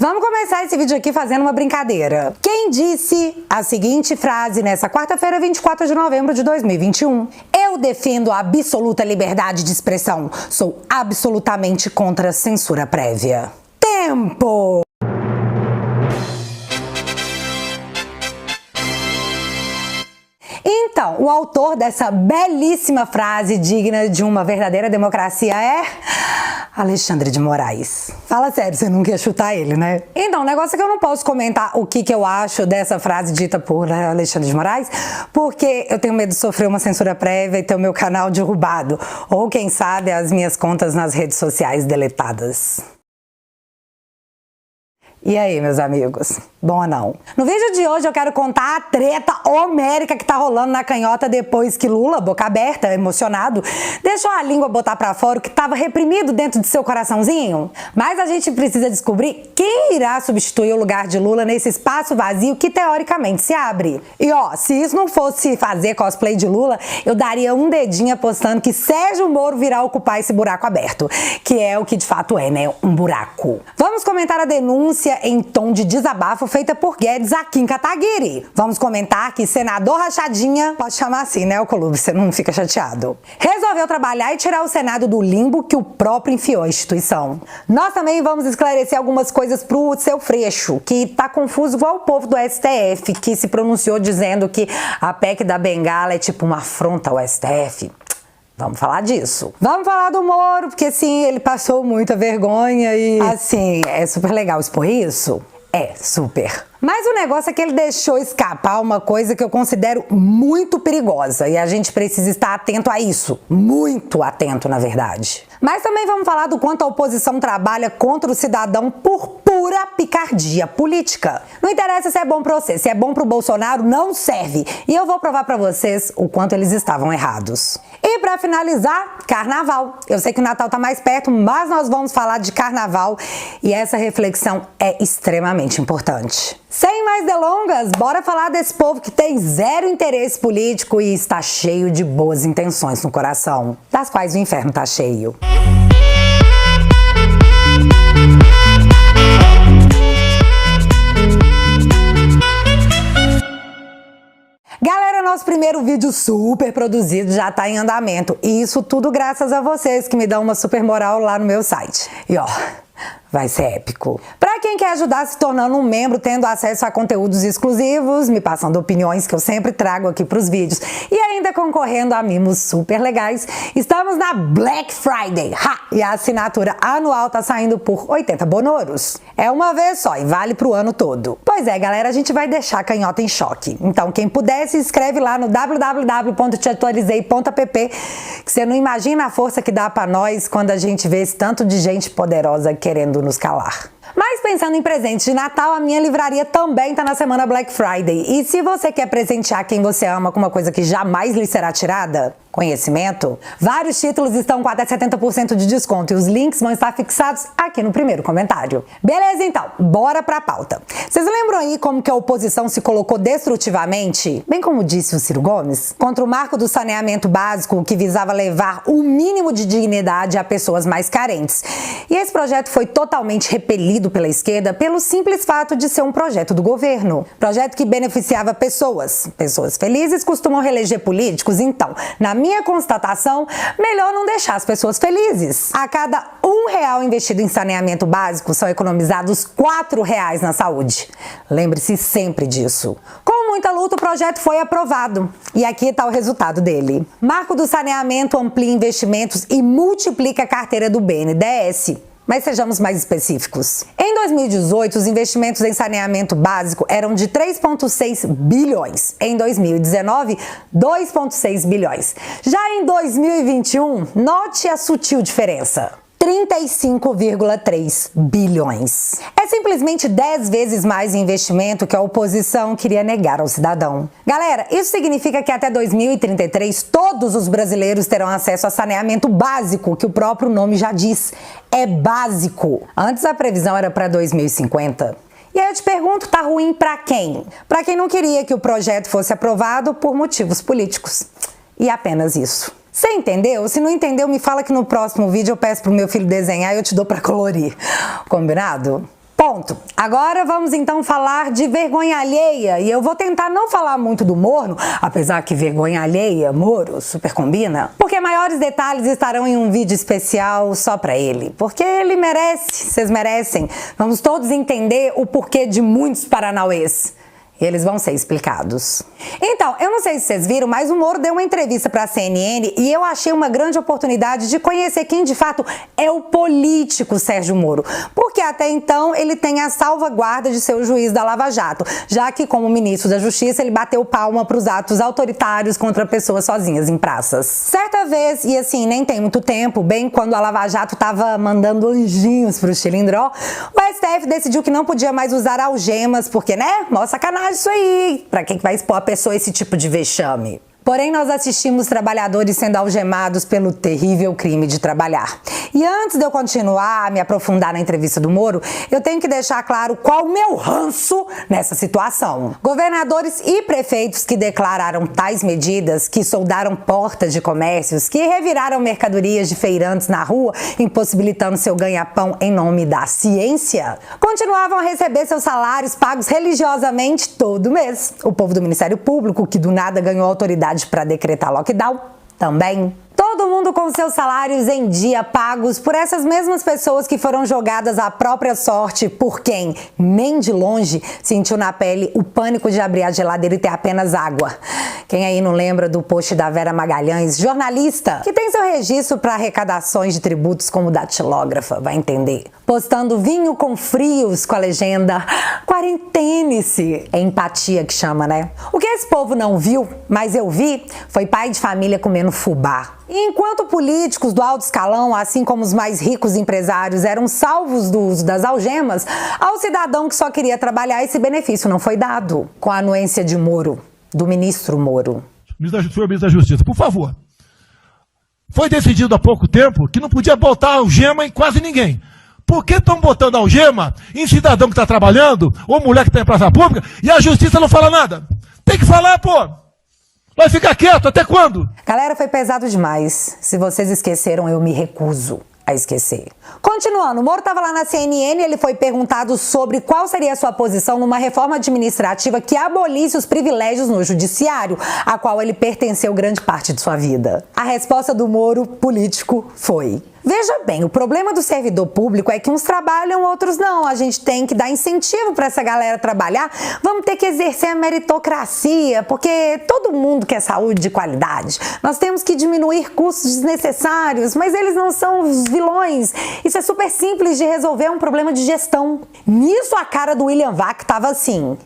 Vamos começar esse vídeo aqui fazendo uma brincadeira. Quem disse a seguinte frase nessa quarta-feira, 24 de novembro de 2021? Eu defendo a absoluta liberdade de expressão. Sou absolutamente contra a censura prévia. Tempo! Então, o autor dessa belíssima frase digna de uma verdadeira democracia é Alexandre de Moraes. Fala sério, você nunca ia chutar ele, né? Então, o negócio é que eu não posso comentar o que eu acho dessa frase dita por Alexandre de Moraes, porque eu tenho medo de sofrer uma censura prévia e ter o meu canal derrubado, ou quem sabe as minhas contas nas redes sociais deletadas. E aí, meus amigos? Bom ou não? No vídeo de hoje eu quero contar a treta homérica que tá rolando na canhota depois que Lula, boca aberta, emocionado, deixou a língua botar pra fora o que tava reprimido dentro de seu coraçãozinho. Mas a gente precisa descobrir quem irá substituir o lugar de Lula nesse espaço vazio que teoricamente se abre. E ó, se isso não fosse fazer cosplay de Lula, eu daria um dedinho apostando que Sérgio Moro virá ocupar esse buraco aberto, que é o que de fato é, né? Um buraco. Vamos comentar a denúncia em tom de desabafo feita por Guedes a Kim Kataguiri. Vamos comentar que senador Rachadinha, pode chamar assim, né, o Colube, você não fica chateado, resolveu trabalhar e tirar o Senado do limbo que o próprio enfiou à instituição. Nós também vamos esclarecer algumas coisas pro seu Freixo, que tá confuso igual o povo do STF, que se pronunciou dizendo que a PEC da Bengala é tipo uma afronta ao STF. Vamos falar disso. Vamos falar do Moro, porque sim, ele passou muita vergonha e assim, é super legal expor isso? É, super. Mas o negócio é que ele deixou escapar uma coisa que eu considero muito perigosa e a gente precisa estar atento a isso. Muito atento, na verdade. Mas também vamos falar do quanto a oposição trabalha contra o cidadão por pura picardia política. Não interessa se é bom pra você, se é bom pro Bolsonaro, não serve. E eu vou provar pra vocês o quanto eles estavam errados. E pra finalizar, carnaval. Eu sei que o Natal tá mais perto, mas nós vamos falar de carnaval e essa reflexão é extremamente importante. Sem mais delongas, bora falar desse povo que tem zero interesse político e está cheio de boas intenções no coração, das quais o inferno tá cheio. Galera, nosso primeiro vídeo super produzido já tá em andamento. E isso tudo graças a vocês que me dão uma super moral lá no meu site. E ó, vai ser épico. Pra quem quer ajudar se tornando um membro, tendo acesso a conteúdos exclusivos, me passando opiniões que eu sempre trago aqui pros vídeos e ainda concorrendo a mimos super legais, estamos na Black Friday. Ha! E a assinatura anual tá saindo por 80 bonoros. É uma vez só e vale pro ano todo. Pois é, galera, a gente vai deixar a canhota em choque. Então, quem puder, se inscreve lá no www.teatualizei.app, que você não imagina a força que dá pra nós quando a gente vê esse tanto de gente poderosa querendo nos calar. Mas pensando em presente de Natal, a minha livraria também tá na semana Black Friday. E se você quer presentear quem você ama com uma coisa que jamais lhe será tirada, conhecimento, vários títulos estão com até 70% de desconto e os links vão estar fixados aqui no primeiro comentário. Beleza, então, bora pra pauta. Vocês lembram aí como que a oposição se colocou destrutivamente, bem como disse o Ciro Gomes, contra o marco do saneamento básico que visava levar o mínimo de dignidade a pessoas mais carentes? E esse projeto foi totalmente repelido pela esquerda pelo simples fato de ser um projeto do governo. Projeto que beneficiava pessoas. Pessoas felizes costumam reeleger políticos, então, na minha constatação, melhor não deixar as pessoas felizes. A cada R$1 investido em saneamento básico, são economizados R$4 na saúde. Lembre-se sempre disso. Com muita luta, o projeto foi aprovado. E aqui está o resultado dele. Marco do saneamento amplia investimentos e multiplica a carteira do BNDES. Mas sejamos mais específicos. Em 2018, os investimentos em saneamento básico eram de 3,6 bilhões. Em 2019, 2,6 bilhões. Já em 2021, note a sutil diferença. 35,3 bilhões. É simplesmente 10 vezes mais investimento que a oposição queria negar ao cidadão. Galera, isso significa que até 2033 todos os brasileiros terão acesso a saneamento básico, que o próprio nome já diz. É básico. Antes a previsão era para 2050. E aí eu te pergunto, tá ruim pra quem? Pra quem não queria que o projeto fosse aprovado por motivos políticos. E apenas isso. Você entendeu? Se não entendeu, me fala que no próximo vídeo eu peço pro meu filho desenhar e eu te dou pra colorir. Combinado? Ponto. Agora vamos então falar de vergonha alheia, e eu vou tentar não falar muito do Moro, apesar que vergonha alheia, Moro, super combina, porque maiores detalhes estarão em um vídeo especial só pra ele, porque ele merece, vocês merecem. Vamos todos entender o porquê de muitos paranauês. E eles vão ser explicados. Então, eu não sei se vocês viram, mas o Moro deu uma entrevista para a CNN e eu achei uma grande oportunidade de conhecer quem de fato é o político Sérgio Moro. Porque até então ele tem a salvaguarda de ser o juiz da Lava Jato, já que como ministro da Justiça ele bateu palma para os atos autoritários contra pessoas sozinhas em praças. Certa vez, e assim, nem tem muito tempo, bem quando a Lava Jato estava mandando anjinhos pro Chilindró, o STF decidiu que não podia mais usar algemas, porque, né, mó sacanagem isso aí, pra quem vai expor a pessoa esse tipo de vexame? Porém, nós assistimos trabalhadores sendo algemados pelo terrível crime de trabalhar. E antes de eu continuar a me aprofundar na entrevista do Moro, eu tenho que deixar claro qual o meu ranço nessa situação. Governadores e prefeitos que declararam tais medidas, que soldaram portas de comércios, que reviraram mercadorias de feirantes na rua, impossibilitando seu ganha-pão em nome da ciência, continuavam a receber seus salários pagos religiosamente todo mês. O povo do Ministério Público, que do nada ganhou autoridade para decretar lockdown, também. Todo mundo com seus salários em dia pagos por essas mesmas pessoas que foram jogadas à própria sorte por quem, nem de longe, sentiu na pele o pânico de abrir a geladeira e ter apenas água. Quem aí não lembra do post da Vera Magalhães, jornalista, que tem seu registro para arrecadações de tributos como datilógrafa, vai entender. Postando vinho com frios com a legenda quarentene-se. É empatia que chama, né? O que esse povo não viu, mas eu vi, foi pai de família comendo fubá. E enquanto políticos do alto escalão, assim como os mais ricos empresários, eram salvos do uso das algemas, ao cidadão que só queria trabalhar, esse benefício não foi dado. Com a anuência de Moro, do ministro Moro. Senhor ministro da Justiça, por favor. Foi decidido há pouco tempo que não podia botar algema em quase ninguém. Por que estão botando algema em cidadão que está trabalhando, ou mulher que está em praça pública, e a justiça não fala nada? Tem que falar, pô! Vai ficar quieto até quando? Galera, foi pesado demais. Se vocês esqueceram, eu me recuso a esquecer. Continuando, o Moro estava lá na CNN e ele foi perguntado sobre qual seria a sua posição numa reforma administrativa que abolisse os privilégios no judiciário, a qual ele pertenceu grande parte de sua vida. A resposta do Moro, político, foi: veja bem, o problema do servidor público é que uns trabalham, outros não. A gente tem que dar incentivo para essa galera trabalhar. Vamos ter que exercer a meritocracia, porque todo mundo quer saúde de qualidade. Nós temos que diminuir custos desnecessários, mas eles não são os vilões. Isso é super simples de resolver, é um problema de gestão. Nisso a cara do William Vac tava assim.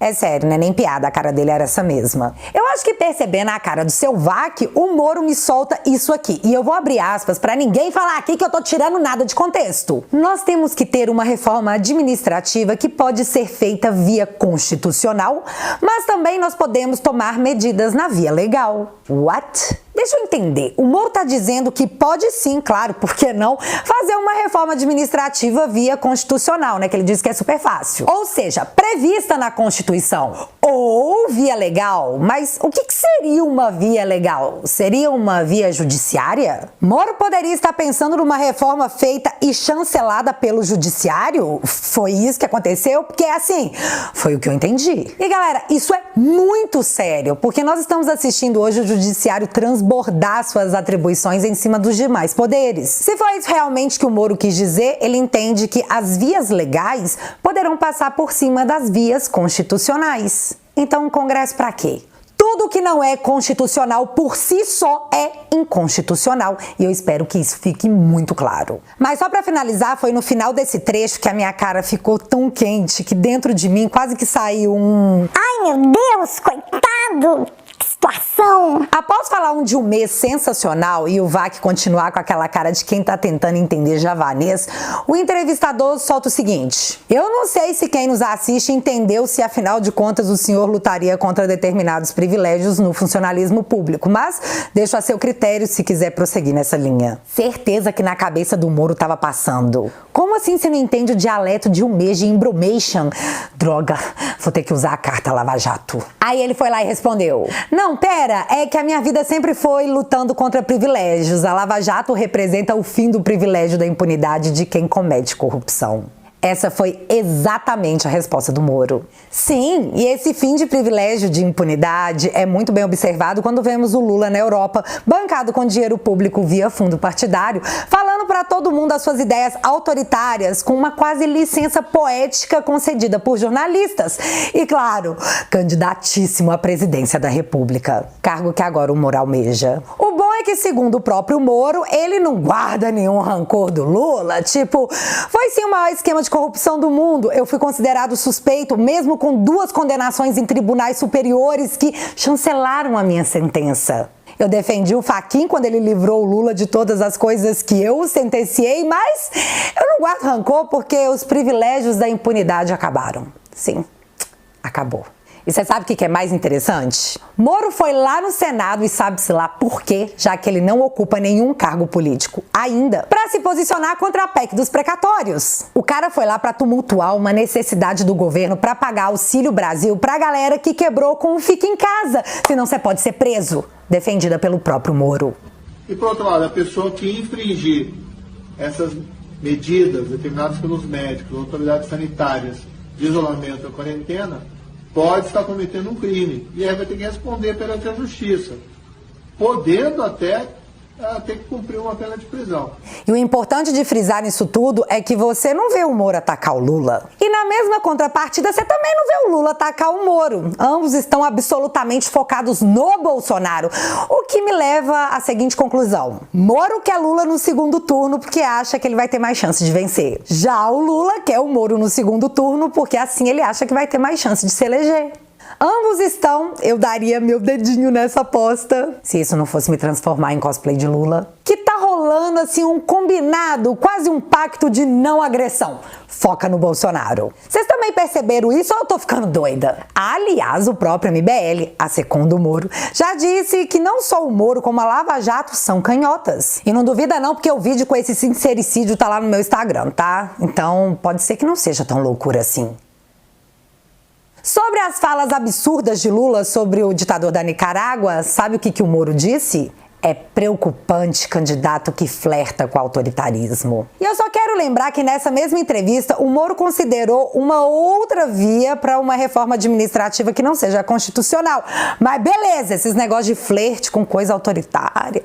É sério, né? Nem piada, a cara dele era essa mesma. Eu acho que percebendo a cara do seu Vac, o Moro me solta isso aqui. E eu vou abrir aspas pra ninguém falar aqui que eu tô tirando nada de contexto. Nós temos que ter uma reforma administrativa que pode ser feita via constitucional, mas também nós podemos tomar medidas na via legal. What? Deixa eu entender, o Moro tá dizendo que pode sim, claro, por que não, fazer uma reforma administrativa via constitucional, né, que ele diz que é super fácil. Ou seja, prevista na Constituição, ou via legal. Mas o que seria uma via legal? Seria uma via judiciária? Moro poderia estar pensando numa reforma feita e chancelada pelo judiciário? Foi isso que aconteceu? Porque assim, foi o que eu entendi. E galera, isso é muito sério, porque nós estamos assistindo hoje o judiciário transbordar suas atribuições em cima dos demais poderes. Se foi isso realmente que o Moro quis dizer, ele entende que as vias legais poderão passar por cima das vias constitucionais. Então, o Congresso pra quê? Tudo que não é constitucional por si só é inconstitucional, e eu espero que isso fique muito claro. Mas só pra finalizar, foi no final desse trecho que a minha cara ficou tão quente que dentro de mim quase que saiu um... Ai, meu Deus, coitado! Situação. Após falar um Dilmê sensacional e o Vac continuar com aquela cara de quem tá tentando entender javanês, o entrevistador solta o seguinte: eu não sei se quem nos assiste entendeu se afinal de contas o senhor lutaria contra determinados privilégios no funcionalismo público, mas deixo a seu critério se quiser prosseguir nessa linha. Certeza que na cabeça do Moro tava passando: como assim você não entende o dialeto de um mês de embromation? Droga, vou ter que usar a carta Lava Jato. Aí ele foi lá e respondeu: não, Não, pera, é que a minha vida sempre foi lutando contra privilégios. A Lava Jato representa o fim do privilégio da impunidade de quem comete corrupção. Essa foi exatamente a resposta do Moro. Sim, e esse fim de privilégio de impunidade é muito bem observado quando vemos o Lula na Europa, bancado com dinheiro público via fundo partidário, falando para todo mundo as suas ideias autoritárias, com uma quase licença poética concedida por jornalistas. E, claro, candidatíssimo à presidência da República, cargo que agora o Moro almeja. O bom é que, segundo o próprio Moro, ele não guarda nenhum rancor do Lula, tipo, foi sim o maior esquema de corrupção do mundo, eu fui considerado suspeito, mesmo com 2 condenações em tribunais superiores que chancelaram a minha sentença. Eu defendi o Fachin quando ele livrou o Lula de todas as coisas que eu o sentenciei, mas eu não guardo rancor porque os privilégios da impunidade acabaram. Sim, acabou. E você sabe o que é mais interessante? Moro foi lá no Senado e sabe-se lá por quê, já que ele não ocupa nenhum cargo político ainda, para se posicionar contra a PEC dos precatórios. O cara foi lá para tumultuar uma necessidade do governo para pagar Auxílio Brasil pra galera que quebrou com o Fica em Casa, senão você pode ser preso, defendida pelo próprio Moro. E por outro lado, a pessoa que infringir essas medidas determinadas pelos médicos, autoridades sanitárias, de isolamento ou quarentena, pode estar cometendo um crime e aí vai ter que responder perante a justiça, podendo até ter que cumprir uma pena de prisão. E o importante de frisar nisso tudo é que você não vê o Moro atacar o Lula. E na mesma contrapartida, você também não vê o Lula atacar o Moro. Ambos estão absolutamente focados no Bolsonaro, o que me leva à seguinte conclusão. Moro quer Lula no segundo turno porque acha que ele vai ter mais chance de vencer. Já o Lula quer o Moro no segundo turno porque assim ele acha que vai ter mais chance de se eleger. Ambos estão, eu daria meu dedinho nessa aposta, se isso não fosse me transformar em cosplay de Lula, que tá rolando assim um combinado, quase um pacto de não agressão. Foca no Bolsonaro. Vocês também perceberam isso ou eu tô ficando doida? Aliás, o próprio MBL, a secunda do Moro, já disse que não só o Moro como a Lava Jato são canhotas. E não duvida não, porque o vídeo com esse sincericídio tá lá no meu Instagram, tá? Então pode ser que não seja tão loucura assim. Sobre as falas absurdas de Lula sobre o ditador da Nicarágua, sabe o que o Moro disse? É preocupante candidato que flerta com o autoritarismo. E eu só quero lembrar que nessa mesma entrevista, o Moro considerou uma outra via para uma reforma administrativa que não seja constitucional. Mas beleza, esses negócios de flerte com coisa autoritária.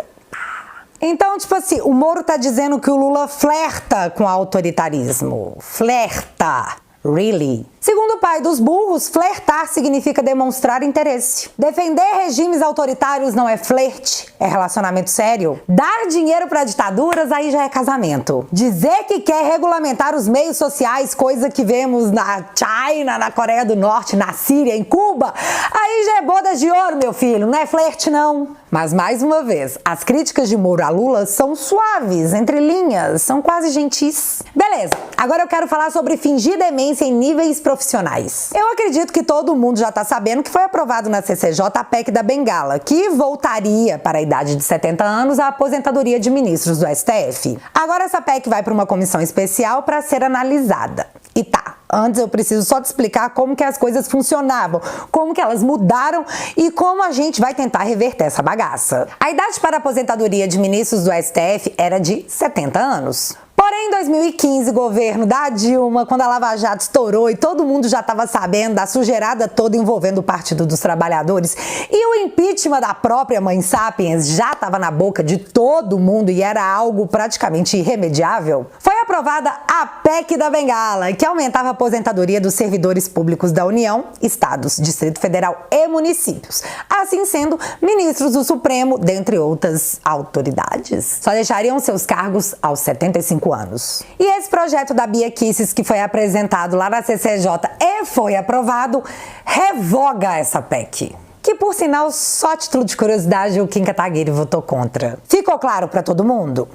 Então, tipo assim, o Moro tá dizendo que o Lula flerta com o autoritarismo. Flerta. Really? Segundo o pai dos burros, flertar significa demonstrar interesse. Defender regimes autoritários não é flerte, é relacionamento sério. Dar dinheiro para ditaduras, aí já é casamento. Dizer que quer regulamentar os meios sociais, coisa que vemos na China, na Coreia do Norte, na Síria, em Cuba, aí já é bodas de ouro, meu filho, não é flerte não. Mas mais uma vez, as críticas de Moro a Lula são suaves, entre linhas, são quase gentis. Beleza, agora eu quero falar sobre fingir demência em níveis profissionais. Eu acredito que todo mundo já tá sabendo que foi aprovado na CCJ a PEC da Bengala, que voltaria para a idade de 70 anos a aposentadoria de ministros do STF. Agora essa PEC vai para uma comissão especial para ser analisada. E tá, antes eu preciso só te explicar como que as coisas funcionavam, como que elas mudaram e como a gente vai tentar reverter essa bagaça. A idade para a aposentadoria de ministros do STF era de 70 anos. Porém, em 2015, governo da Dilma, quando a Lava Jato estourou e todo mundo já estava sabendo da sujeirada toda envolvendo o Partido dos Trabalhadores e o impeachment da própria mãe Sapiens já estava na boca de todo mundo e era algo praticamente irremediável, foi aprovada a PEC da Bengala, que aumentava a aposentadoria dos servidores públicos da União, Estados, Distrito Federal e municípios, assim sendo ministros do Supremo, dentre outras autoridades, só deixariam seus cargos aos 75 anos. E esse projeto da Bia Kicis, que foi apresentado lá na CCJ e foi aprovado, revoga essa PEC. Que, por sinal, só a título de curiosidade, o Kim Kataguiri votou contra. Ficou claro pra todo mundo?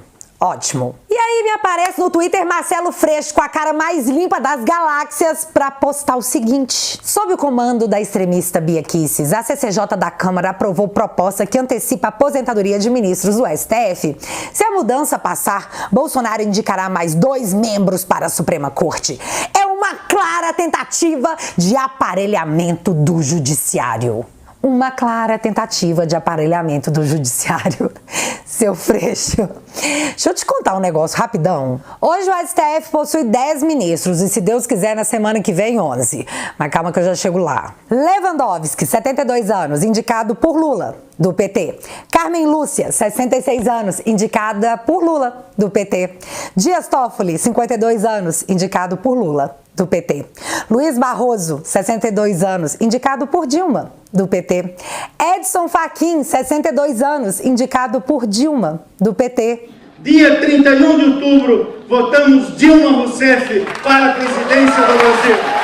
Ótimo. E aí me aparece no Twitter Marcelo Freixo com a cara mais limpa das galáxias pra postar o seguinte. Sob o comando da extremista Bia Kicis, a CCJ da Câmara aprovou proposta que antecipa a aposentadoria de ministros do STF. Se a mudança passar, Bolsonaro indicará mais 2 membros para a Suprema Corte. É uma clara tentativa de aparelhamento do judiciário. Uma clara tentativa de aparelhamento do judiciário. Seu Freixo. Deixa eu te contar um negócio rapidão. Hoje o STF possui 10 ministros e, se Deus quiser, na semana que vem 11. Mas calma que eu já chego lá. Lewandowski, 72 anos, indicado por Lula, do PT. Carmen Lúcia, 66 anos, indicada por Lula, do PT. Dias Toffoli, 52 anos, indicado por Lula, do PT. Luiz Barroso, 62 anos, indicado por Dilma, do PT. Edson Fachin, 62 anos, indicado por Dilma, do PT. Dia 31 de outubro, votamos Dilma Rousseff para a presidência do Brasil.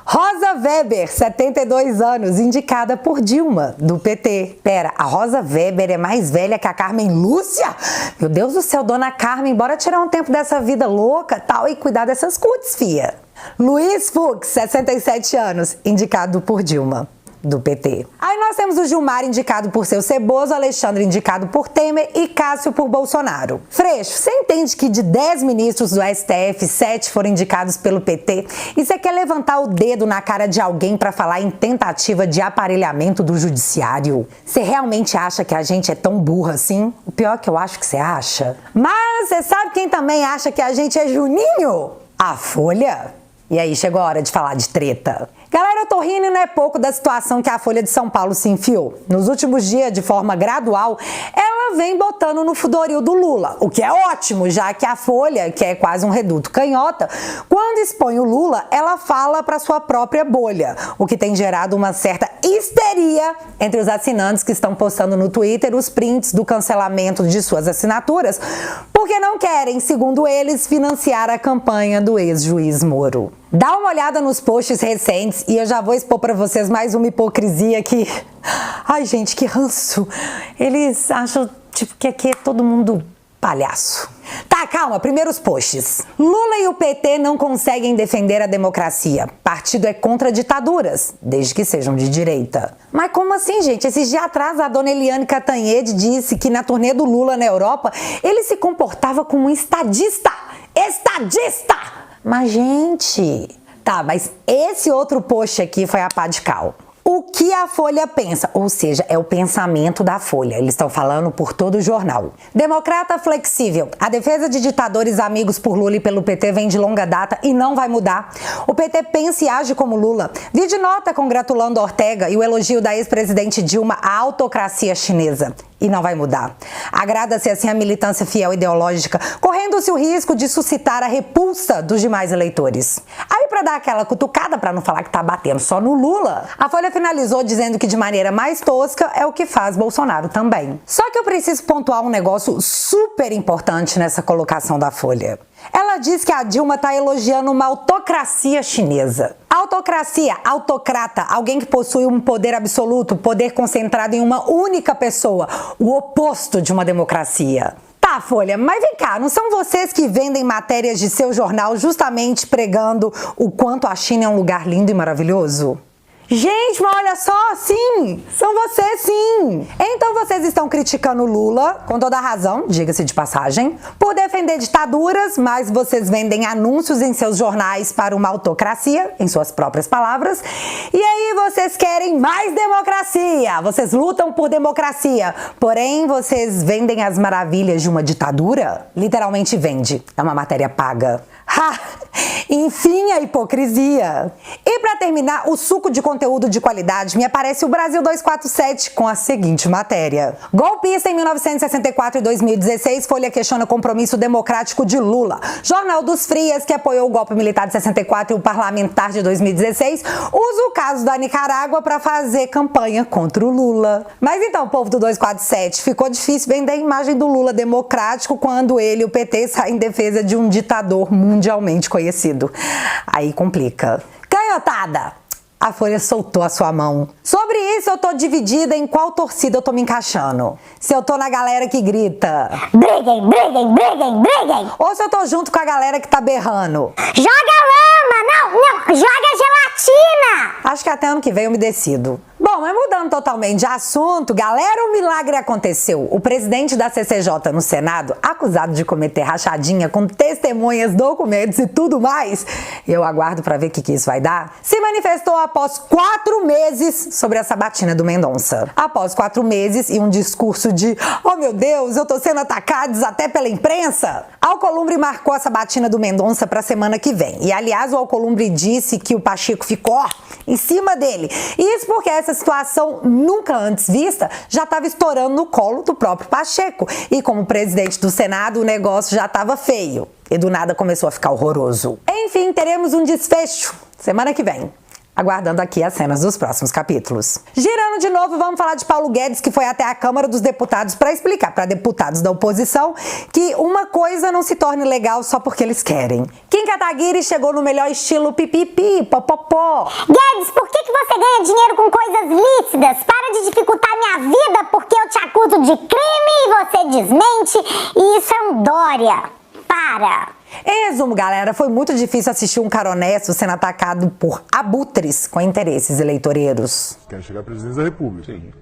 Rosa Weber, 72 anos, indicada por Dilma, do PT. Pera, a Rosa Weber é mais velha que a Carmen Lúcia? Meu Deus do céu, dona Carmen, bora tirar um tempo dessa vida louca tal e cuidar dessas cutis, fia. Luiz Fux, 67 anos, indicado por Dilma, do PT. Aí nós temos o Gilmar indicado por seu Ceboso, Alexandre indicado por Temer e Cássio por Bolsonaro. Freixo, você entende que de 10 ministros do STF, 7 foram indicados pelo PT e você quer levantar o dedo na cara de alguém para falar em tentativa de aparelhamento do judiciário? Você realmente acha que a gente é tão burra assim? O pior é que eu acho que você acha. Mas você sabe quem também acha que a gente é Juninho? A Folha. E aí, chegou a hora de falar de treta. Galera, eu tô rindo e não é pouco da situação que a Folha de São Paulo se enfiou. Nos últimos dias, de forma gradual, ela vem botando no fudoril do Lula, o que é ótimo, já que a Folha, que é quase um reduto canhota, quando expõe o Lula, ela fala para sua própria bolha, o que tem gerado uma certa histeria entre os assinantes que estão postando no Twitter os prints do cancelamento de suas assinaturas, porque não querem, segundo eles, financiar a campanha do ex-juiz Moro. Dá uma olhada nos posts recentes e eu já vou expor pra vocês mais uma hipocrisia que... Ai, gente, que ranço. Eles acham, tipo, que aqui é todo mundo palhaço. Tá, calma, primeiro os posts. Lula e o PT não conseguem defender a democracia. Partido é contra ditaduras, desde que sejam de direita. Mas como assim, gente? Esses dias atrás a dona Eliane Cantanhede disse que na turnê do Lula na Europa, ele se comportava como um estadista. Estadista! Mas, gente... Tá, mas esse outro post aqui foi a pá de cal. O que a Folha pensa? Ou seja, é o pensamento da Folha. Eles estão falando por todo o jornal. Democrata flexível. A defesa de ditadores amigos por Lula e pelo PT vem de longa data e não vai mudar. O PT pensa e age como Lula. Vide nota congratulando Ortega e o elogio da ex-presidente Dilma à autocracia chinesa. E não vai mudar. Agrada-se assim a militância fiel ideológica, correndo-se o risco de suscitar a repulsa dos demais eleitores. Aí, para dar aquela cutucada, para não falar que tá batendo só no Lula, a Folha finalizou dizendo que de maneira mais tosca é o que faz Bolsonaro também. Só que eu preciso pontuar um negócio super importante nessa colocação da Folha. Ela diz que a Dilma está elogiando uma autocracia chinesa. Autocracia, autocrata, alguém que possui um poder absoluto, poder concentrado em uma única pessoa, o oposto de uma democracia. Tá, Folha, mas vem cá, não são vocês que vendem matérias de seu jornal justamente pregando o quanto a China é um lugar lindo e maravilhoso? Gente, mas olha só, sim, são vocês sim. Então vocês estão criticando Lula, com toda a razão, diga-se de passagem, por defender ditaduras, mas vocês vendem anúncios em seus jornais para uma autocracia, em suas próprias palavras, e aí vocês querem mais democracia, vocês lutam por democracia, porém vocês vendem as maravilhas de uma ditadura? Literalmente vende, é uma matéria paga. Ha! Enfim, a hipocrisia. E para terminar, o suco de conteúdo de qualidade, me aparece o Brasil 247 com a seguinte matéria. Golpista em 1964 e 2016, Folha questiona compromisso democrático de Lula. Jornal dos Frias, que apoiou o golpe militar de 64 e o parlamentar de 2016, usa o caso da Nicarágua para fazer campanha contra o Lula. Mas então, povo do 247, ficou difícil vender a imagem do Lula democrático quando ele e o PT saem em defesa de um ditador mundialmente conhecido. Aí complica. Canhotada! A Folha soltou a sua mão. Sobre isso, eu tô dividida em qual torcida eu tô me encaixando. Se eu tô na galera que grita briguem, briguem, briguem, briguem, ou se eu tô junto com a galera que tá berrando joga lama, não, joga gelatina. Acho que até ano que vem eu me decido. Bom, Bom, mas mudando totalmente de assunto, galera, o milagre aconteceu. O presidente da CCJ no Senado, acusado de cometer rachadinha com testemunhas, documentos e tudo mais, eu aguardo pra ver o que isso vai dar, se manifestou após 4 meses sobre a sabatina do Mendonça. Após 4 meses e um discurso de "oh meu Deus, eu tô sendo atacado até pela imprensa", Alcolumbre marcou a sabatina do Mendonça pra semana que vem. E aliás, o Alcolumbre disse que o Pacheco ficou em cima dele. Isso porque essa situação nunca antes vista já estava estourando no colo do próprio Pacheco. E como presidente do Senado, o negócio já estava feio. E do nada começou a ficar horroroso. Enfim, teremos um desfecho semana que vem. Aguardando aqui as cenas dos próximos capítulos. Girando de novo, vamos falar de Paulo Guedes, que foi até a Câmara dos Deputados para explicar para deputados da oposição que uma coisa não se torne legal só porque eles querem. Kim Kataguiri chegou no melhor estilo pipipi, popopó. Guedes, por que você ganha dinheiro com coisas lícitas? Para de dificultar minha vida porque eu te acuso de crime e você desmente. E isso é um Dória. Para! Em resumo, galera, foi muito difícil assistir um cara honesto sendo atacado por abutres com interesses eleitoreiros. Quer chegar à presidência da República. Sim.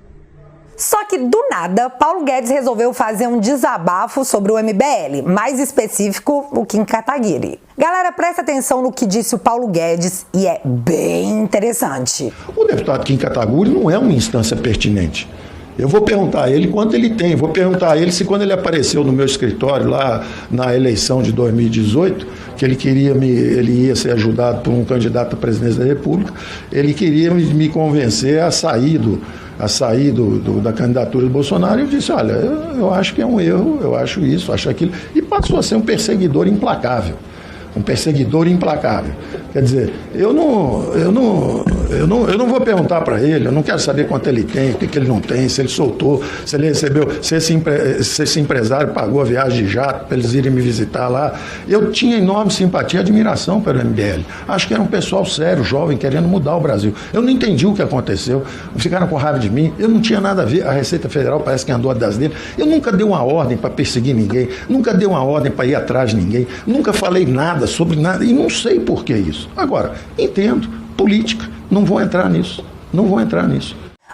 Só que, do nada, Paulo Guedes resolveu fazer um desabafo sobre o MBL, mais específico, o Kim Kataguiri. Galera, presta atenção no que disse o Paulo Guedes e é bem interessante. O deputado Kim Kataguiri não é uma instância pertinente. Eu vou perguntar a ele quanto ele tem, vou perguntar a ele se quando ele apareceu no meu escritório lá na eleição de 2018, que ele ia ser ajudado por um candidato à presidência da República, ele queria me convencer a sair da candidatura do Bolsonaro, e eu disse, olha, eu acho que é um erro, eu acho isso, acho aquilo, e passou a ser um perseguidor implacável. Um perseguidor implacável. Quer dizer, eu não vou perguntar para ele, eu não quero saber quanto ele tem, o que ele não tem, se ele soltou, se ele recebeu, se esse empresário pagou a viagem de jato para eles irem me visitar lá. Eu tinha enorme simpatia e admiração pelo MBL. Acho que era um pessoal sério, jovem, querendo mudar o Brasil. Eu não entendi o que aconteceu, ficaram com raiva de mim, eu não tinha nada a ver, a Receita Federal parece que andou atrás dele. Eu nunca dei uma ordem para perseguir ninguém, nunca dei uma ordem para ir atrás de ninguém, nunca falei nada sobre nada, e não sei por que isso. Agora, entendo, política, não vou entrar nisso,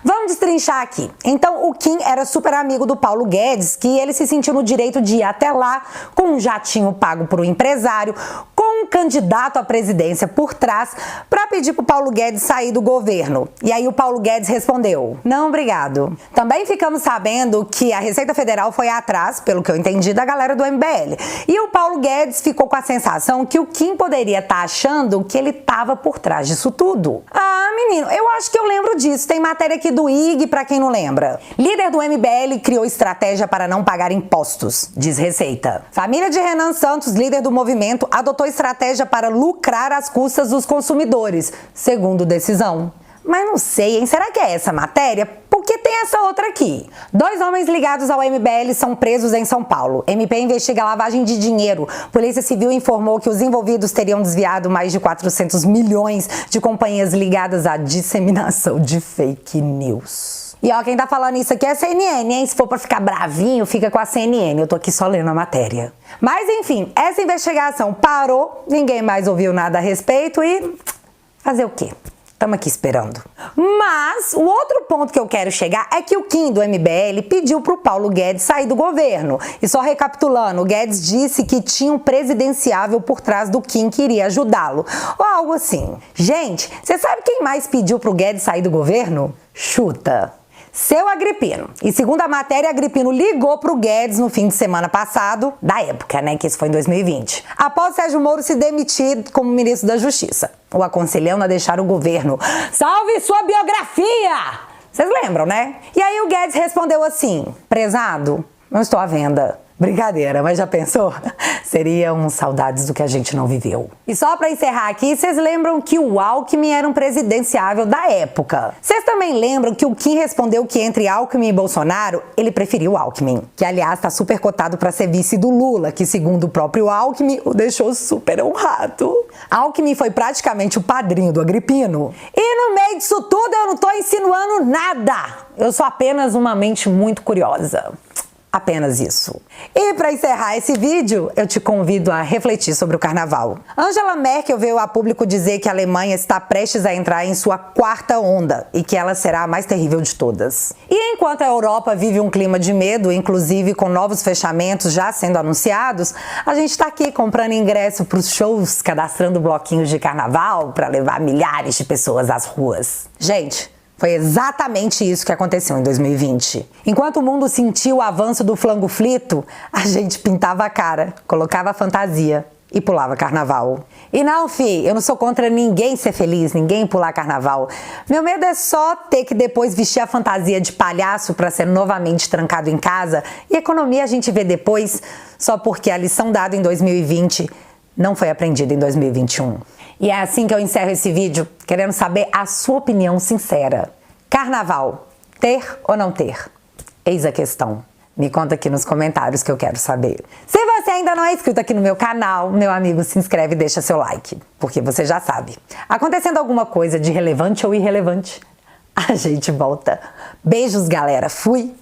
Vamos destrinchar aqui. Então, o Kim era super amigo do Paulo Guedes, que ele se sentiu no direito de ir até lá com um jatinho pago por um empresário, com um candidato à presidência por trás, para pedir pro Paulo Guedes sair do governo. E aí o Paulo Guedes respondeu, não, obrigado. Também ficamos sabendo que a Receita Federal foi atrás, pelo que eu entendi, da galera do MBL. E o Paulo Guedes ficou com a sensação que o Kim poderia estar achando que ele estava por trás disso tudo. Ah, menino, eu acho que eu lembro disso. Tem matéria aqui do IG, pra quem não lembra. Líder do MBL criou estratégia para não pagar impostos, diz Receita. Família de Renan Santos, líder do movimento, adotou estratégia para lucrar às custas dos consumidores, segundo decisão. Mas não sei, hein? Será que é essa matéria? Porque tem essa outra aqui. 2 homens ligados ao MBL são presos em São Paulo. MP investiga lavagem de dinheiro. Polícia Civil informou que os envolvidos teriam desviado mais de 400 milhões de companhias ligadas à disseminação de fake news. E ó, quem tá falando isso aqui é a CNN, hein? Se for pra ficar bravinho, fica com a CNN. Eu tô aqui só lendo a matéria. Mas enfim, essa investigação parou, ninguém mais ouviu nada a respeito e... fazer o quê? Estamos aqui esperando. Mas o outro ponto que eu quero chegar é que o Kim do MBL pediu pro Paulo Guedes sair do governo. E só recapitulando, o Guedes disse que tinha um presidenciável por trás do Kim que iria ajudá-lo. Ou algo assim. Gente, você sabe quem mais pediu pro Guedes sair do governo? Chuta. Seu Agripino. E segundo a matéria, Agripino ligou pro Guedes no fim de semana passado, da época, né, que isso foi em 2020, após Sérgio Moro se demitir como ministro da Justiça, o aconselhando a deixar o governo. Salve sua biografia! Vocês lembram, né? E aí o Guedes respondeu assim, prezado, não estou à venda. Brincadeira, mas já pensou? Seriam saudades do que a gente não viveu. E só pra encerrar aqui, vocês lembram que o Alckmin era um presidenciável da época. Vocês também lembram que o Kim respondeu que entre Alckmin e Bolsonaro, ele preferiu o Alckmin. Que, aliás, tá super cotado pra ser vice do Lula, que, segundo o próprio Alckmin, o deixou super honrado. Alckmin foi praticamente o padrinho do Agripino. E no meio disso tudo, eu não tô insinuando nada. Eu sou apenas uma mente muito curiosa. Apenas isso. E para encerrar esse vídeo, eu te convido a refletir sobre o carnaval. Angela Merkel veio a público dizer que a Alemanha está prestes a entrar em sua 4ª onda e que ela será a mais terrível de todas. E enquanto a Europa vive um clima de medo, inclusive com novos fechamentos já sendo anunciados, a gente está aqui comprando ingresso para os shows, cadastrando bloquinhos de carnaval para levar milhares de pessoas às ruas. Gente, foi exatamente isso que aconteceu em 2020. Enquanto o mundo sentiu o avanço do flango flito, a gente pintava a cara, colocava fantasia e pulava carnaval. E não, eu não sou contra ninguém ser feliz, ninguém pular carnaval. Meu medo é só ter que depois vestir a fantasia de palhaço para ser novamente trancado em casa e economia a gente vê depois, só porque a lição dada em 2020 não foi aprendida em 2021. E é assim que eu encerro esse vídeo, querendo saber a sua opinião sincera. Carnaval, ter ou não ter? Eis a questão. Me conta aqui nos comentários que eu quero saber. Se você ainda não é inscrito aqui no meu canal, meu amigo, se inscreve e deixa seu like, porque você já sabe. Acontecendo alguma coisa de relevante ou irrelevante, a gente volta. Beijos, galera. Fui!